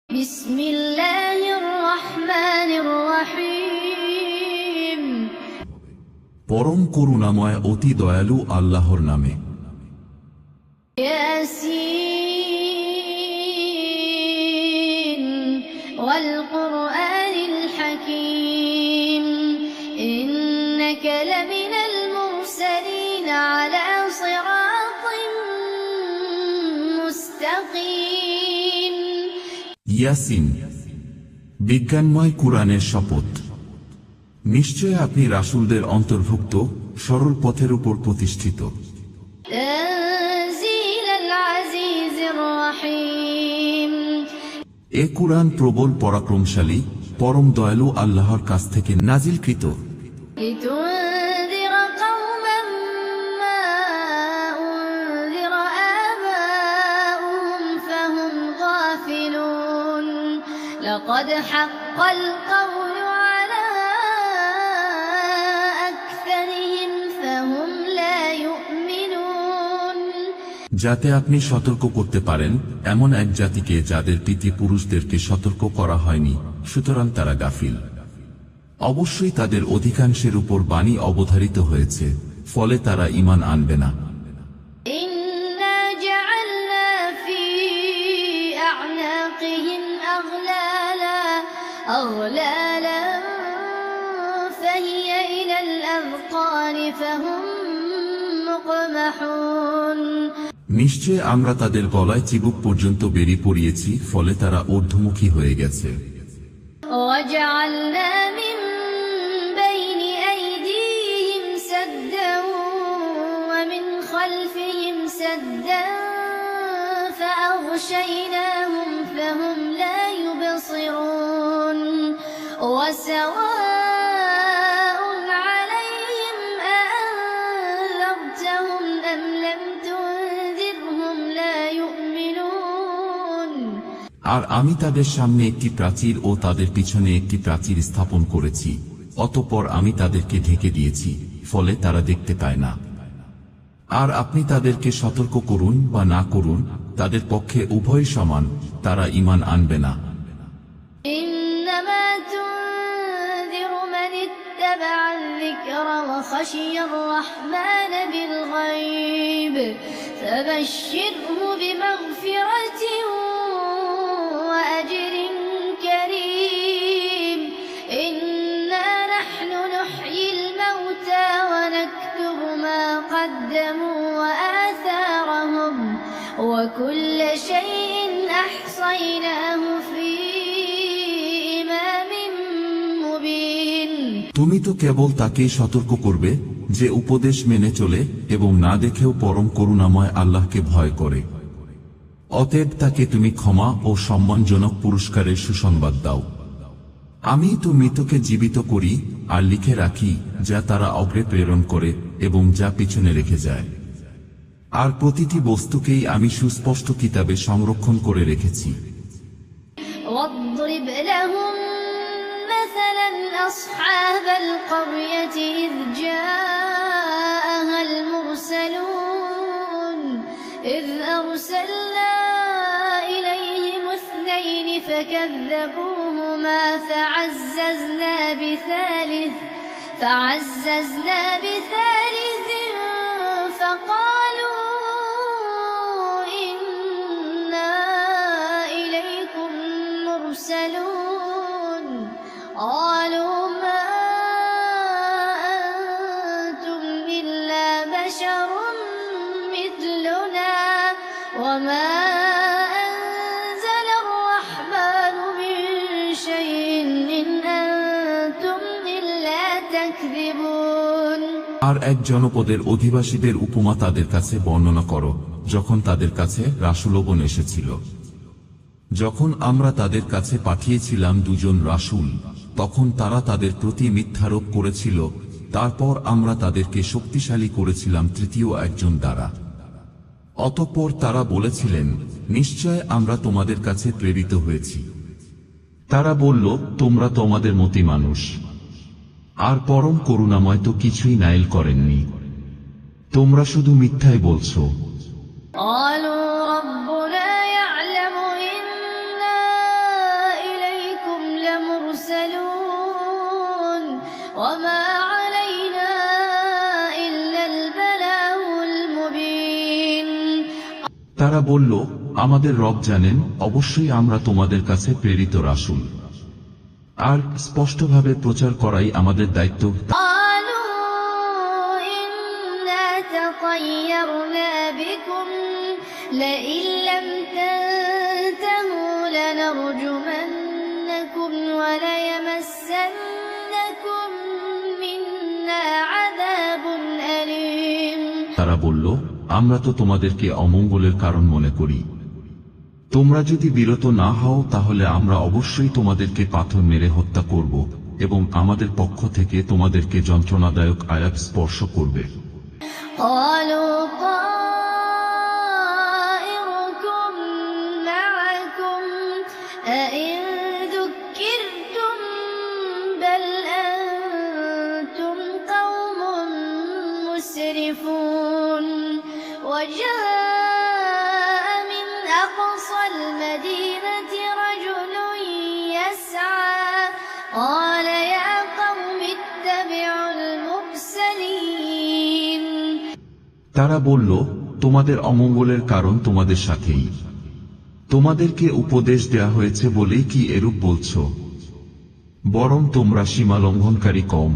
বিসমিল্লাহির রহমানির রহিম। পরম করুণাময় অতি দয়ালু আল্লাহর নামে। ইয়াসিন ওয়াল কুরআনিল হাকীম ইন্নাকা লামিনাল মুরসালিন আলা সিরাতিন মুস্তাকিম। ইয়াসিন, বিজ্ঞানময় কুরআনের শপথ। নিশ্চয় আপনি রাসূলদের অন্তর্ভুক্ত, সরল পথের উপর প্রতিষ্ঠিত। তানজিলাল আজিজির রহিম। এ কুরআন প্রবল পরাক্রমশালী, পরম দয়ালু আল্লাহর কাছ থেকে নাজিলকৃত। লিতুনযিরা কওমান মা উনযিরা আবাউহুম ফাহুম গাফিলুন। লাকাদ হাক্কাল কওলু আলা আকসারিহিম ফাহুম লা ইউমিনুন। যাতে আপনি সতর্ক করতে পারেন এমন এক জাতিকে যাদের পিতৃপুরুষদেরকে সতর্ক করা হয়নি, সুতরাং তারা গাফিল। অবশ্যই তাদের অধিকাংশের উপর বাণী অবধারিত হয়েছে, ফলে তারা ঈমান আনবে না। ইন্না জাআলনা ফি আ'নাকিহিম আগলালান ফাহিয়া ইলাল আযকানি ফাহুম মুকমাহুন। নিশ্চয় আমরা তাদের গলায় চিবুক পর্যন্ত বেড়ি পরিয়েছি, ফলে তারা ঊর্ধ্বমুখী হয়ে গেছে। وجعلنا من بين أيديهم سدا ومن خلفهم سدا فأغشيناهم فهم لا يبصرون وسواء عليهم أأنذرتهم أم لم تنذرهم لا يؤمنون। আর আমি তাদের সামনে একটি প্রাচীর ও তাদের পিছনে একটি প্রাচীর স্থাপন করেছি, অতঃপর আমি তাদেরকে ঢেকে দিয়েছি, ফলে তারা দেখতে পায় না। আর আপনি তাদেরকে সতর্ক করুন বা না করুন, তাদের পক্ষে উভয় সমান, তারা ঈমান আনবে না। إنما تنذر من اتبع الذكر وخشي الرحمن بالغيب فبشره بمغفرة وأجر كريم إنا نحن نحيي الموتى ونكتب ما قدموا وآثارهم وكل شيء أحصيناه في إمام مبين। তুমি তো কেবল তাকেই সতর্ক করবে যে উপদেশ মেনে চলে এবং না দেখেও পরম করুণাময় আল্লাহকে ভয় করে। অতএব তাকে তুমি ক্ষমা ও সম্মানজনক পুরস্কারের সুসংবাদ দাও। আমি তো মৃতকে জীবিত করি আর লিখে রাখি যা তারা অগ্রে প্রেরণ করে এবং যা পিছনে রেখে যায়। আর প্রতিটি বস্তুকেই আমি সুস্পষ্ট কিতাবে সংরক্ষণ করে রেখেছি। واضرب لهم مثلا أصحاب القرية إذ جاءها المرسلون إذ أرسلنا إليهم اثنين فكذبوهما فعززنا بثالث فقالوا إنا إليكم مرسلون قالوا ما أنتم إلا بشر مثلنا وما أنزل الرحمن من شيء إن أنتم إلا تكذبون। আর এক জনপদের অধিবাসীদের উপমা তাদের কাছে বর্ণনা করো, যখন তাদের কাছে রাসূলগণ এসেছিল। যখন আমরা তাদের কাছে পাঠিয়েছিলাম দুজন রাসূল, তখন তারা তাদের প্রতি মিথ্যারোপ করেছিল, তারপর আমরা তাদেরকে শক্তিশালী করেছিলাম তৃতীয় একজন দ্বারা। অতঃপর তারা বলেছিলেন, নিশ্চয় আমরা তোমাদের কাছে প্রেরিত হয়েছি। তারা বলল, তোমরা তোমাদের মতি মানুষ, আর পরম করুণাময় তো কিছুই নাইল করেননি, তোমরা শুধু মিথ্যাই বলছো। قالوا ربنا يعلم إنا তারা বলল, আমাদের রব জানেন, অবশ্যই আমরা তোমাদের কাছে প্রেরিত রাসূল, আর স্পষ্টভাবে প্রচার করাই আমাদের দায়িত্ব। قالوا إنا تطيرنا بكم لئن لم تنتهوا لنرجمنكم وليمسنكم منا عذاب أليم। তারা বলল, আমরা তো তোমাদেরকে অমঙ্গলের কারণ মনে করি, তোমরা যদি বিরত না হও তাহলে আমরা অবশ্যই তোমাদেরকে পাথর মেরে হত্যা করব এবং আমাদের পক্ষ থেকে তোমাদেরকে যন্ত্রণাদায়ক আযাব স্পর্শ করবে। قالوا طائركم معكم أئن ذكرتم بل أنتم قوم مسرفون وجاء من أقصى المدينة رجل يسعى قال يا قوم اتبعوا المرسلين। তারা বলল, তোমাদের অমঙ্গলের কারণ তোমাদের সাথেই, তোমাদেরকে উপদেশ দেয়া হয়েছে বলেই কি এরূপ বলছো? বরং তোমরা সীমা লঙ্ঘনকারী কওম।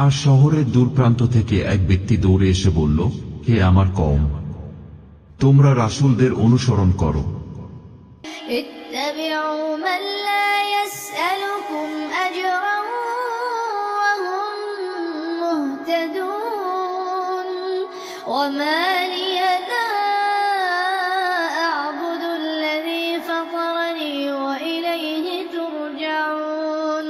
আর শহরের দূরপ্রান্ত থেকে এক ব্যক্তি দৌড়ে এসে বলল, হে আমার কওম, তোমরা রাসূলদের অনুসরণ করো। اتبعوا من لا يسألكم أجرا وهم مهتدون وما لي لا أعبد الذي فطرني وإليه ترجعون।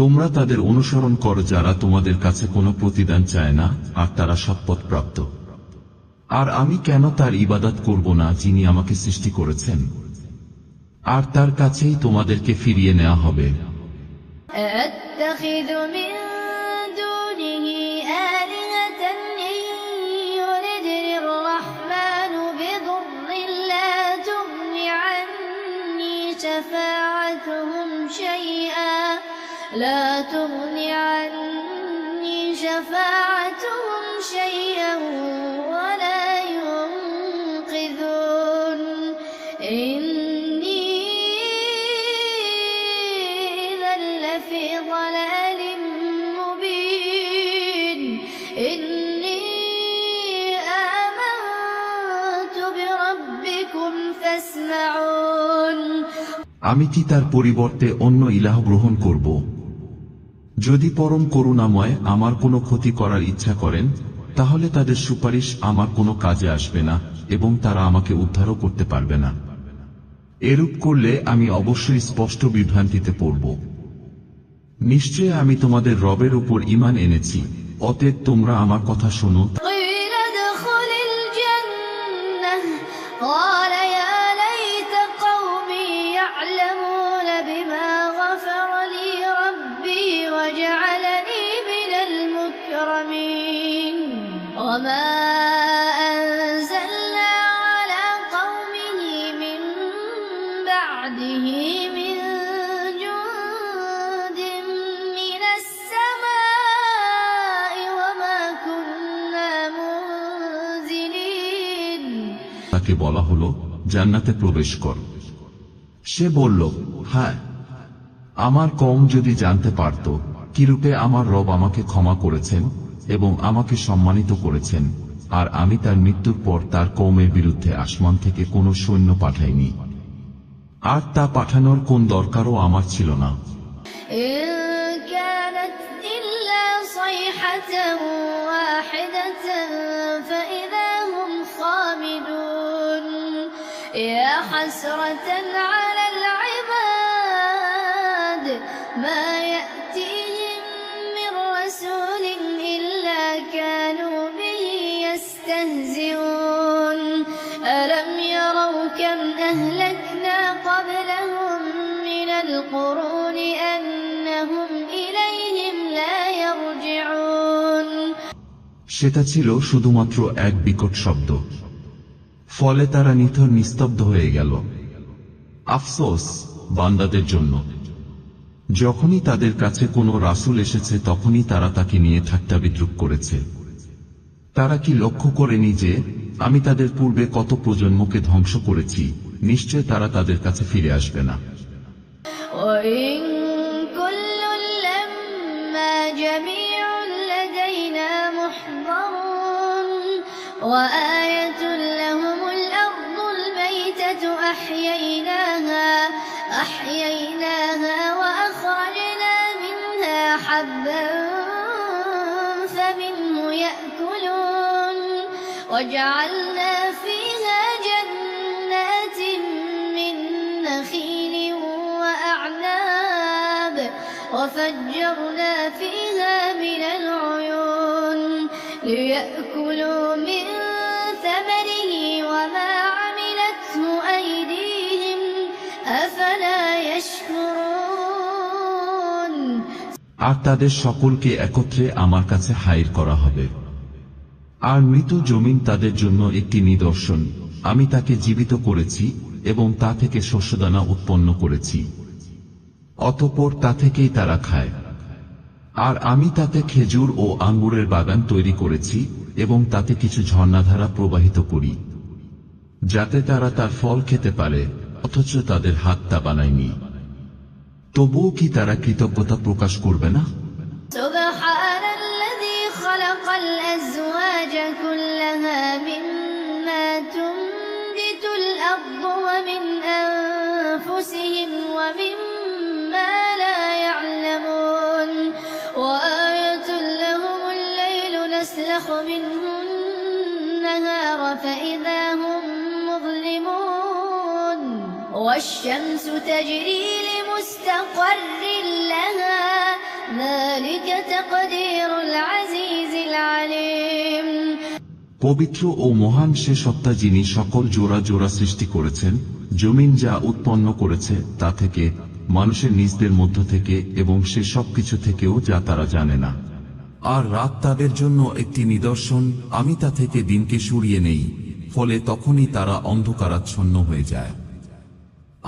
তোমরা তাদের অনুসরণ করো যারা তোমাদের কাছে কোনো প্রতিদান চায় না, আর তারা সৎপথ প্রাপ্ত। আর আমি কেন তার ইবাদত করব না যিনি আমাকে সৃষ্টি করেছেন, আর তার কাছেই তোমাদেরকে ফিরিয়ে নেওয়া হবে। أأتخذ من دونه آلهة إن يردني الرحمن بضر لا تغن عني شفاعتهم شيئا ولا ينقذون إني إذا لفي ضلال مبين إني آمنت بربكم فاسمعون। আমি কি তার পরিবর্তে অন্য ইলাহ গ্রহণ করব? যদি পরম করুণাময় আমার কোনো ক্ষতি করার ইচ্ছা করেন, তাহলে তাদের সুপারিশ আমার কোনো কাজে আসবে না এবং তারা আমাকে উদ্ধারও করতে পারবে না। এরূপ করলে আমি অবশ্যই স্পষ্ট বিভ্রান্তিতে পড়ব। নিশ্চয় আমি তোমাদের রবের উপর ঈমান এনেছি, অতএব তোমরা আমার কথা শোনো। قيل ادخل الجنة قال يا ليت قومي يعلمون بما غفر لي ربي وجعلني من المكرمين وما أنزلنا على قومه من بعده من جند من السماء وما كنا منزلين। তাকে বলা হলো, জান্নাতে প্রবেশ কর। সে বলল, হ্যাঁ, আমার কওম যদি জানতে পারত কিরূপে আমার রব আমাকে ক্ষমা করেছেন এবং আমাকে সম্মানিত করেছেন, আর আমি তার মৃত্যুর পর তার কওমের বিরুদ্ধে আসমান থেকে কোনো সৈন্য পাঠাইনি, আর তা পাঠানোর কোন দরকারও আমার ছিল না। إن كانت إلا صيحة واحدة فإذا هم خامدون يا حسرة على العباد ما يأتيهم من رسول إلا كانوا به يستهزئون ألم يروا كم أهلكنا قبلهم من القرون أنهم إليهم لا يرجعون। সেটা ছিল শুধুমাত্র এক বিকট শব্দ, ফলে তারা নিথর নিস্তব্ধ হয়ে গেল। আফসোস বান্দাদের জন্য। যখনই তাদের কাছে কোনো রাসূল এসেছে তখনই তারা তাকে নিয়ে ঠাট্টা বিদ্রূপ করেছে। তারা কি লক্ষ্য করেনি যে আমি তাদের পূর্বে কত প্রজন্মকে ধ্বংস করেছি? নিশ্চয় তারা তাদের কাছে ফিরে আসবে না। وإن كل لما جميع لدينا محضرون وآية لهم الأرض الميتة أحييناها وأخرجنا منها حبا فمنه يأكلون وجعلنا فيها جنات من نخيل وأعناب وفجرنا فيها من العيون ليأكلوا من ثمره وما عملته أيديهم أفلا يشكرون আর তাদের সকলকে একত্রে আমার কাছে হাজির করা হবে। আর মৃত জমিন তাদের জন্য একটি নিদর্শন। আমি তাকে জীবিত করেছি এবং তা থেকে শস্যদানা উৎপন্ন করেছি, অতঃপর তা থেকেই তারা খায়। আর আমি তাতে খেজুর ও আঙ্গুরের বাগান তৈরি করেছি এবং তাতে কিছু ঝর্ণাধারা প্রবাহিত করি, যাতে তারা তার ফল খেতে পারে, অথচ তাদের হাত তা বানায়নি। তবুও কি তারা কৃতজ্ঞতা প্রকাশ করবে না? সুবহানাল্লাযী খালাকাল আযওয়াজা কুল্লাহা মিম্মা তুনবিতুল আরদু ওয়া মিন আনফুসিহিম ওয়া মিম্মা লা ইয়া'লামুন ওয়া আয়াতুল লাহুমুল লাইলু নাসলাখু মিনহুন নাহারা ফাইযা হুম মুযলিমুন والشمس تجري لمستقر لها ذلك تقدير العزيز العليم পবিত্র ও মহান সে সত্তা যিনি সকল জোড়া জোড়া সৃষ্টি করেছেন, জমিন যা উৎপন্ন করেছে তা থেকে, মানুষের নিজদের মধ্য থেকে এবং সে সবকিছু থেকেও যা তারা জানে না। আর রাত তাদের জন্য একটি নিদর্শন, আমি তা থেকে দিনকে সরিয়ে নেই, ফলে তখনই তারা অন্ধকারাচ্ছন্ন হয়ে যায়।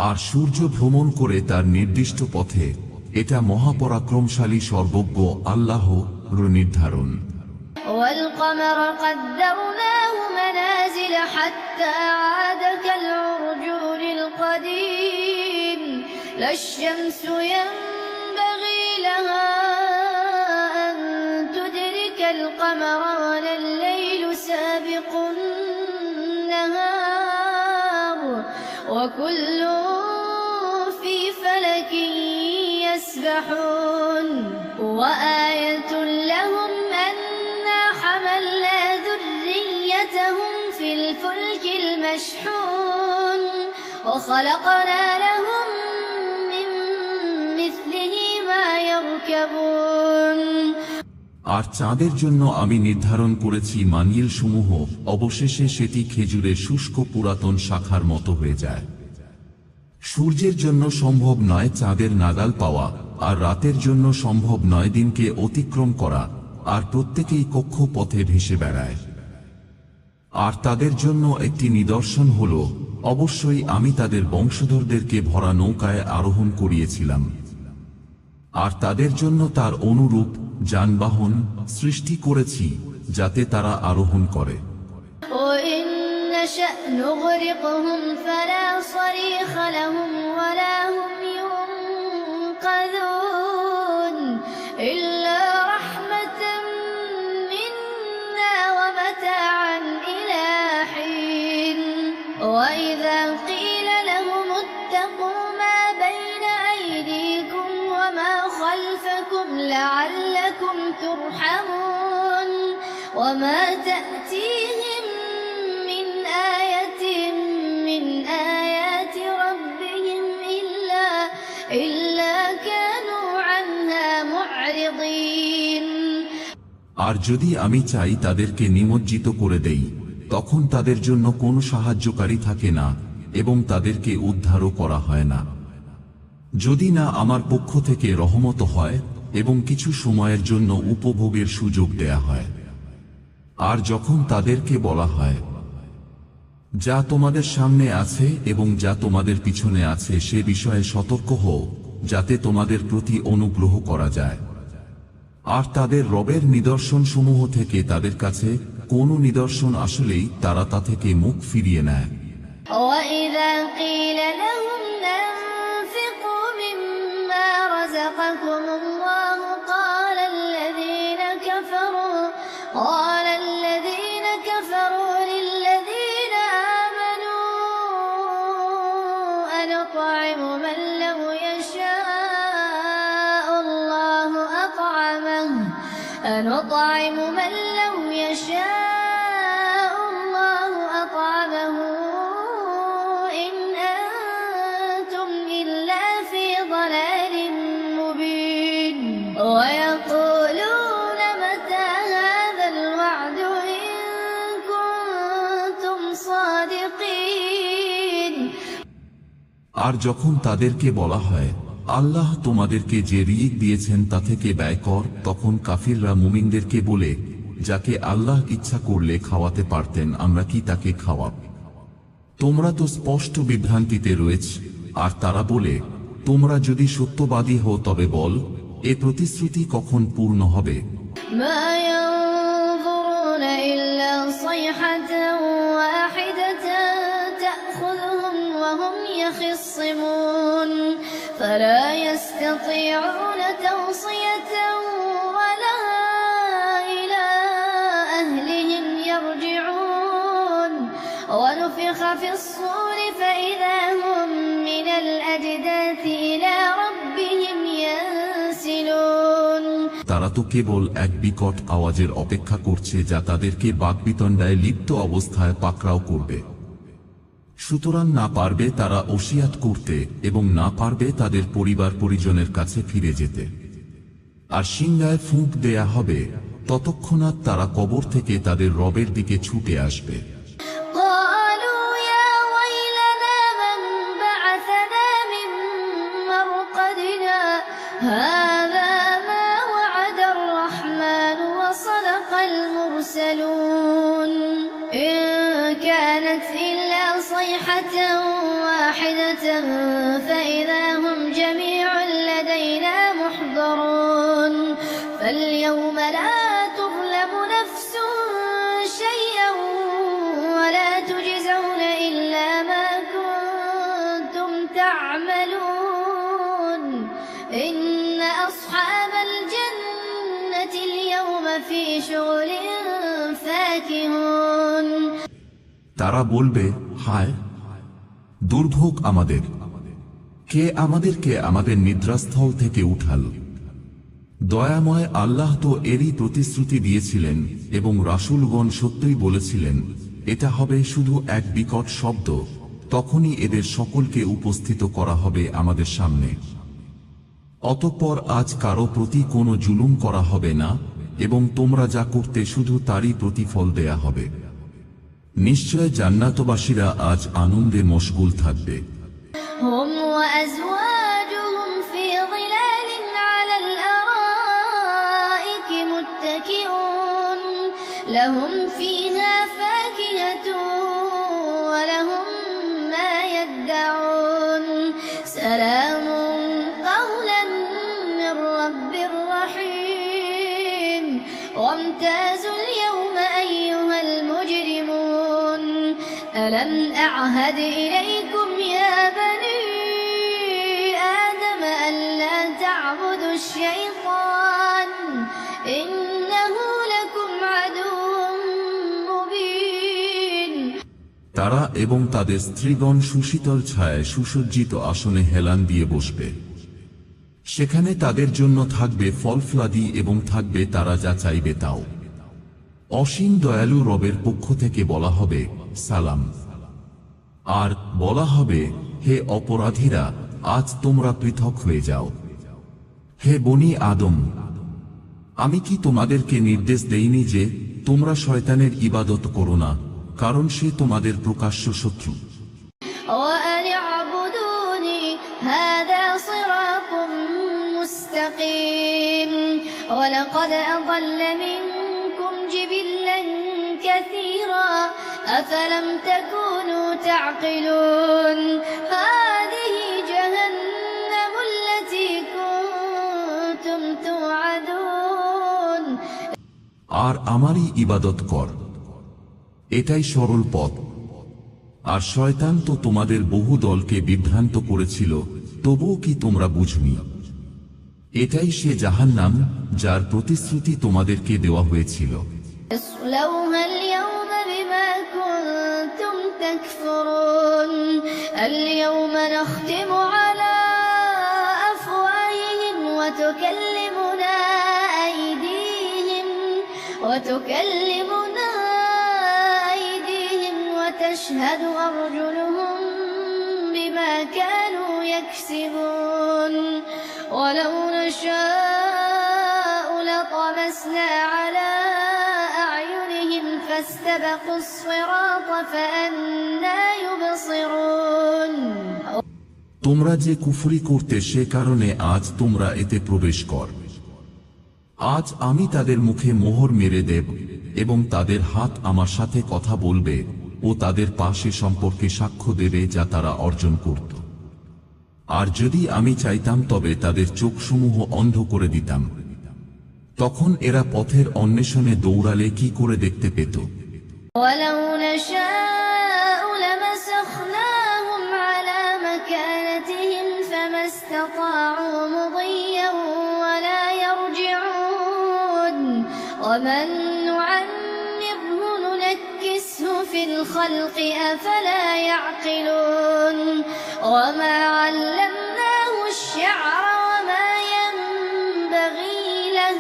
আর সূর্য ভ্রমণ করে তার নির্দিষ্ট পথে, এটা মহাপরাক্রমশালী সর্বজ্ঞ আল্লাহর নির্ধারণ। والقمر قدرناه منازل حتى عاد كالعرجون القديم لا الشمس ينبغي لها أن تدرك القمر ولا الليل سابق النهار وكل في فلك يسبحون وآية لهم أنا حملنا ذريتهم في الفلك المشحون وخلقنا لهم من مثله ما يركبون আর চাঁদের জন্য আমি নির্ধারণ করেছি মানিল সমূহ, অবশেষে সেটি খেজুরের শুষ্ক পুরাতন শাখার মতো হয়ে যায়। সূর্যের জন্য সম্ভব নয় চাঁদের নাগাল পাওয়া, আর রাতের জন্য সম্ভব নয় দিনকে অতিক্রম করা, আর প্রত্যেকেই কক্ষ পথে ভেসে বেড়ায়। আর তাদের জন্য একটি নিদর্শন হল, অবশ্যই আমি তাদের বংশধরদেরকে ভরা নৌকায় আরোহণ করিয়েছিলাম, আর তাদের জন্য তার অনুরূপ যানবাহন সৃষ্টি করেছি যাতে তারা আরোহণ করে। وإن نشأ نغرقهم فلا صريخ لهم ولا هم ينقذون إلا رحمة منا ومتاعا إلى حين وإذا قيل لهم اتقوا ما بين أيديكم وما خلفكم لعلكم ترحمون وما تأتيهم من آية من آيات ربهم إلا كانوا عنها معرضين আর যদি আমি চাই তাদেরকে নিমজ্জিত করে দেই, তখন তাদের জন্য কোনো সাহায্যকারী থাকে না এবং তাদেরকে উদ্ধারও করা হয় না, যদি না আমার পক্ষ থেকে রহমত হয় এবং কিছু সময়ের জন্য উপভোগের সুযোগ দেয়া হয়। আর যখন তাদেরকে বলা হয়, যা তোমাদের সামনে আছে এবং যা তোমাদের পিছনে আছে সে বিষয়ে সতর্ক হও, যাতে তোমাদের প্রতি অনুগ্রহ করা যায়। আর তাদের রবের নিদর্শন সমূহ থেকে তাদের কাছে কোনো নিদর্শন আসলেই তারা তা থেকে মুখ ফিরিয়ে নেয়। وإذا قيل لهم أنفقوا مما رزقكم الله قال الذين كفروا للذين آمنوا أنطعم من لو يشاء الله أطعمه إن أنتم إلا في ضلال مبين ويقولون متى هذا الوعد إن كنتم صادقين। আর যখন তাদেরকে বলা হয়, আল্লাহ তোমাদেরকে যে রিজিক দিয়েছেন তা থেকে ব্যয় কর, তখন কাফিররা মুমিনদেরকে বলে, যাকে আল্লাহ ইচ্ছা করলে খাওয়াতে পারতেন আমরা কি তাকে খাওয়াব? তোমরা তো স্পষ্ট বিভ্রান্তিতে রয়েছ। আর তারা বলে, তোমরা যদি সত্যবাদী হও তবে বল, এ প্রতিশ্রুতি কখন পূর্ণ হবে? ما ينظرون إلا صيحة واحدة تأخذهم وهم يخصمون فلا يستطيعون توصية ولا إلى أهلهم يرجعون ونفخ في الصور فإذا هم من الأجداث إلى ربهم ينسلون। তারা তো কেবল এক বিকট আওয়াজের অপেক্ষা করছে যা তাদেরকে বাকবিতণ্ডায় লিপ্ত অবস্থায় পাকড়াও করবে। সুতরাং না পারবে তারা ওসিয়াত করতে এবং না পারবে তাদের পরিবার পরিজনের কাছে ফিরে যেতে। আর সিংহায় ফুঁক দেয়া হবে, ততক্ষণাৎ তারা কবর থেকে তাদের রবের দিকে ছুটে আসবে। قالوا يا ويلنا من بعثنا من مرقدنا هذا ما وعد الرحمن وصدق المرسلون إن كانت إلا صيحة واحدة فإذا هم جميع لدينا محضرون فاليوم لا تظلم نفس شيئا ولا تجزون إلا ما كنتم تعملون إن أصحاب الجنة اليوم في شغل فاكهون। তারা বলবে, হায় দুর্ভোগ আমাদের, কে আমাদেরকে আমাদের নিদ্রাস্থল থেকে উঠাল? দয়াময় আল্লাহ তো এরই প্রতিশ্রুতি দিয়েছিলেন এবং রাসূলগণ সত্যই বলেছিলেন, এটা হবে শুধু এক বিকট শব্দ, তখনই এদের সকলকে উপস্থিত করা হবে আমাদের সামনে। অতঃপর আজ কারো প্রতি কোনো জুলুম করা হবে না এবং তোমরা যা করতে শুধু তারই প্রতিফল দেয়া হবে। নিশ্চয় জান্নাতবাসীরা আজ আনন্দে মশগুল থাকবে। هم وأزواجهم في ظلال على الأرائك متكئون لهم فيها فاكهة ولهم ما يدعون سلام قولا من رب رحيم وامتازوا اليوم أيها المجرمون ألم أعهد إليكم يا بني آدم ألا تعبدوا الشيطان إنه لكم عدو مبين। তারা এবং তাদের স্ত্রীগণ সুশীতল ছায়ায় সুসজ্জিত আসনে হেলান দিয়ে বসবে। সেখানে তাদের জন্য থাকবে ফলফলাদি এবং থাকবে তারা যা চাইবে তাও। অসীম দয়ালু রবের পক্ষ থেকে বলা হবে, সালাম। আর বলা হবে, হে অপরাধীরা, আজ তোমরা পৃথক হয়ে যাও। হে বনি আদম, আমি কি তোমাদেরকে নির্দেশ দেইনি যে তোমরা শয়তানের ইবাদত করো না, কারণ সে তোমাদের প্রকাশ্য শত্রু। وأن اعبدوني هذا صراط مستقيم ولقد أضل منكم جبلا كثيرا أفلم تكونوا تعقلون هذه جهنم التي كنتم توعدون। আর আমারই ইবাদত কর, এটাই সরল পথ। আর শয়তান তো তোমাদের বহু দলকে বিভ্রান্ত করেছিল, তবুও কি তোমরা বুঝনি? এটাই সে জাহান্নাম যার প্রতিশ্রুতি তোমাদেরকে দেওয়া হয়েছিল। اصلوها اليوم بما كنتم تكفرون اليوم نختم على أفواههم وتكلمنا أيديهم وتشهد أرجلهم بما كانوا يكسبون ولو نشاء لطمسنا على أعينهم فاستبقوا الصراط فأنى يبصرون তোমরা যে কুফরি করতে সে কারণে আজ তোমরা এতে প্রবেশ কর। আজ আমি তাদের মুখে মোহর মেরে দেব এবং তাদের হাত আমার সাথে কথা বলবে ও তাদের পাশে সম্পর্কে সাক্ষ্য দেবে যা তারা অর্জন করত। আর যদি আমি চাইতাম তবে তাদের চোখসমূহ অন্ধ করে দিতাম, তখন এরা পথের অন্বেষণে দৌড়ালে কি করে দেখতে পেত? ولو نشاء لمسخناهم على مكانتهم فما استطاعوا مضيا ولا يرجعون ومن نعمره ننكسه في الخلق أفلا يعقلون وما علمناه الشعر وما ينبغي له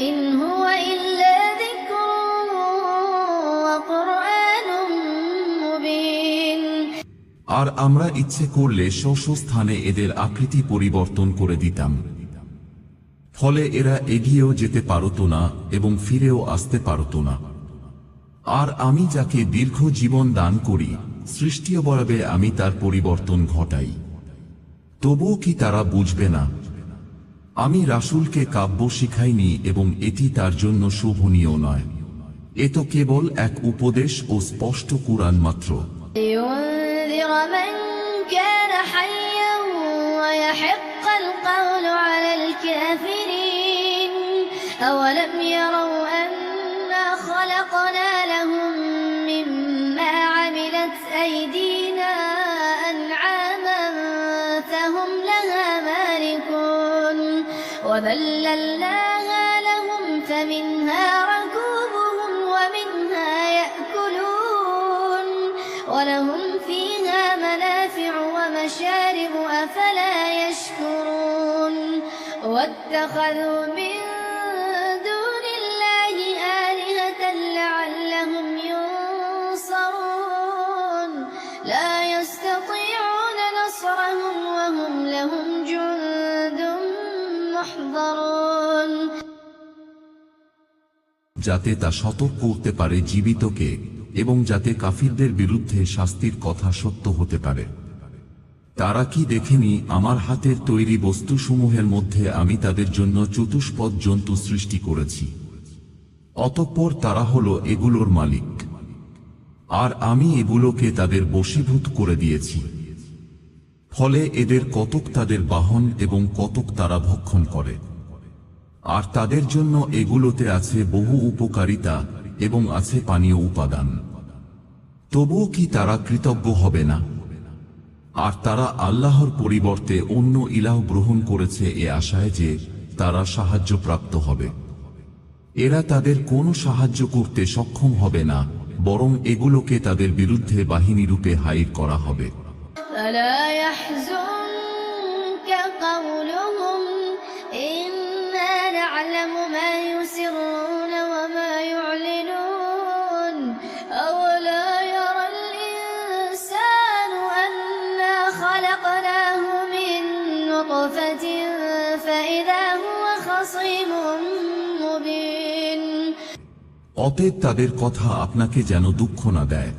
إن هو إلا ذكر وقرآن مبين আর আমরা ইচ্ছে করলে স্ব স্থানে এদের আকৃতি পরিবর্তন করে দিতাম, ফলে এরা এগিয়েও যেতে পারত না এবং ফিরেও আসতে পারত না। আর আমি যাকে দীর্ঘ জীবন দান করি সৃষ্টি বরাবে আমি তার পরিবর্তন ঘটাই, তবুও কি তারা বুঝবে না? আমি রাসূলকে কাব্য শিখাইনি এবং এটি তার জন্য শোভনীয় নয়। এ তো কেবল এক উপদেশ ও স্পষ্ট কুরআন মাত্র। لينذر من كان حيا ويحق القول على الكافرين أولم يروا أنا خلقنا لهم مما عملت أيدينا أنعاما فهم لها مالكون وذللناها لهم فمنها ركوبهم ومنها يأكلون ولهم فيها منافع ومشارب أفلا يشكرون واتخذوا من دون الله آلهة لعلهم ينصرون لا يستطيعون نصرهم وهم لهم جند محضرون যাতে তা সতর্ক করতে পারে জীবিতকে এবং যাতে কাফিরদের বিরুদ্ধে শাস্তির কথা সত্য হতে পারে। তারা কি দেখেনি আমার হাতের তৈরি বস্তুসমূহের মধ্যে আমি তাদের জন্য চতুষ্পদ জন্তু সৃষ্টি করেছি, অতঃপর তারা হলো এগুলোর মালিক, আর আমি এগুলোকে তাদের বশীভূত করে দিয়েছি, ফলে এদের কতক তাদের বাহন এবং কতক তারা ভক্ষণ করে। আর তাদের জন্য এগুলোতে আছে বহু উপকারিতা এবং আছে পানীয় উপাদান, তবুও কি তারা কৃতজ্ঞ হবে না? আর তারা আল্লাহর পরিবর্তে অন্য ইলাহ গ্রহণ করেছে এ আশায় যে তারা সাহায্যপ্রাপ্ত হবে। এরা তাদের কোনো সাহায্য করতে সক্ষম হবে না, বরং এগুলোকে তাদের বিরুদ্ধে বাহিনী রূপে হাইর করা হবে। فلا يحزنك قولهم إنا نعلم ما يسرون وما يعلنون أولا يرى الإنسان أنا خلقناه من نطفة فإذا هو خصيم مبين অতএব তাদের কথা আপনাকে যেন দুঃখ না দেয়।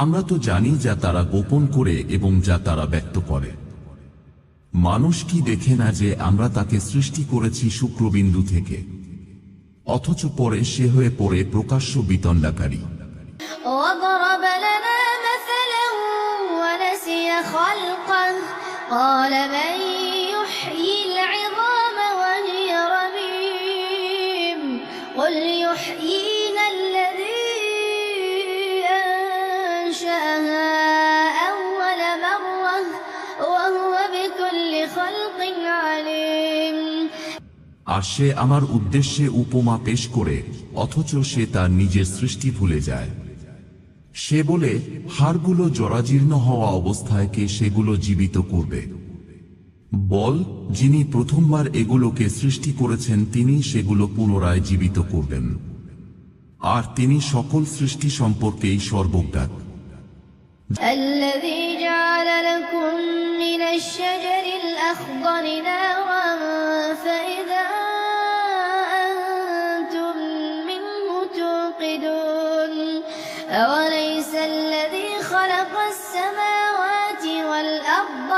আমরা তো জানি যা তারা গোপন করে এবং যা তারা ব্যক্ত করে। মানুষ কি দেখে না যে আমরা তাকে সৃষ্টি করেছি শুক্রবিন্দু থেকে, অথচ পরে সে হয়ে পড়ে প্রকাশ্য বিতণ্ডাকারী। وضرب لنا مثلا ونسي خلقه قال من يحيي العظام وهي رميم قل يحييها الذي আর সে আমার উদ্দেশ্যে উপমা পেশ করে, অথচ সে তার নিজের সৃষ্টি ভুলে যায়। সে বলে, হাড়গুলো জরাজীর্ণ হওয়া অবস্থায় কে সেগুলো জীবিত করবে? বল, যিনি প্রথমবার এগুলোকে সৃষ্টি করেছেন তিনি সেগুলো পুনরায় জীবিত করবেন। আর তিনি সকল সৃষ্টি সম্পর্কেই সর্বজ্ঞ। الذي جعل لكم من الشجر الأخضر نارا فإذا أنتم منه توقدون أوليس الذي خلق السماوات والأرض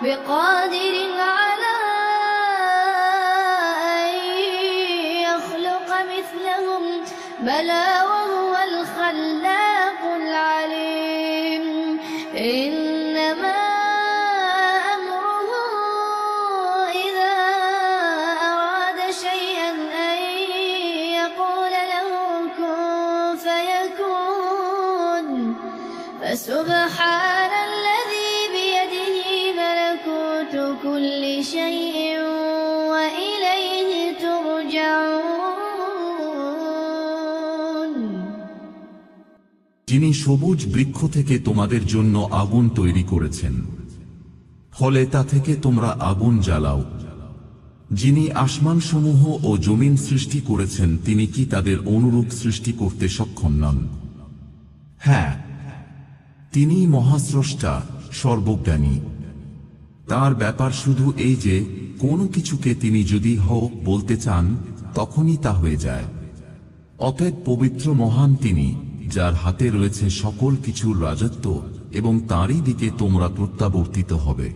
بقادر على أن يخلق مثلهم بلى وهو الخلاق العليم إنما أمره إذا أراد شيئا أن يقول له كن فيكون فسبحان الذي بيده ملكوت كل شيء وإليه ترجعون। যিনি সবুজ বৃক্ষ থেকে তোমাদের জন্য আগুন তৈরি করেছেন, ফলে তা থেকে তোমরা আগুন জ্বালাও। যিনি আসমানসমূহ ও জমিন সৃষ্টি করেছেন তিনি কি তাদের অনুরূপ সৃষ্টি করতে সক্ষম নন? হ্যাঁ, তিনি মহাস্রষ্টা, সর্বজ্ঞানী। তার ব্যাপার শুধু এই যে কোনো কিছুকে তিনি যদি হোক বলতে চান তখনই তা হয়ে যায়। অতএব পবিত্র মহান তিনি, যার হাতে রয়েছে সকল কিছুর রাজত্ব, এবং তাঁরই দিকে তোমরা প্রত্যাবর্তিত হবে।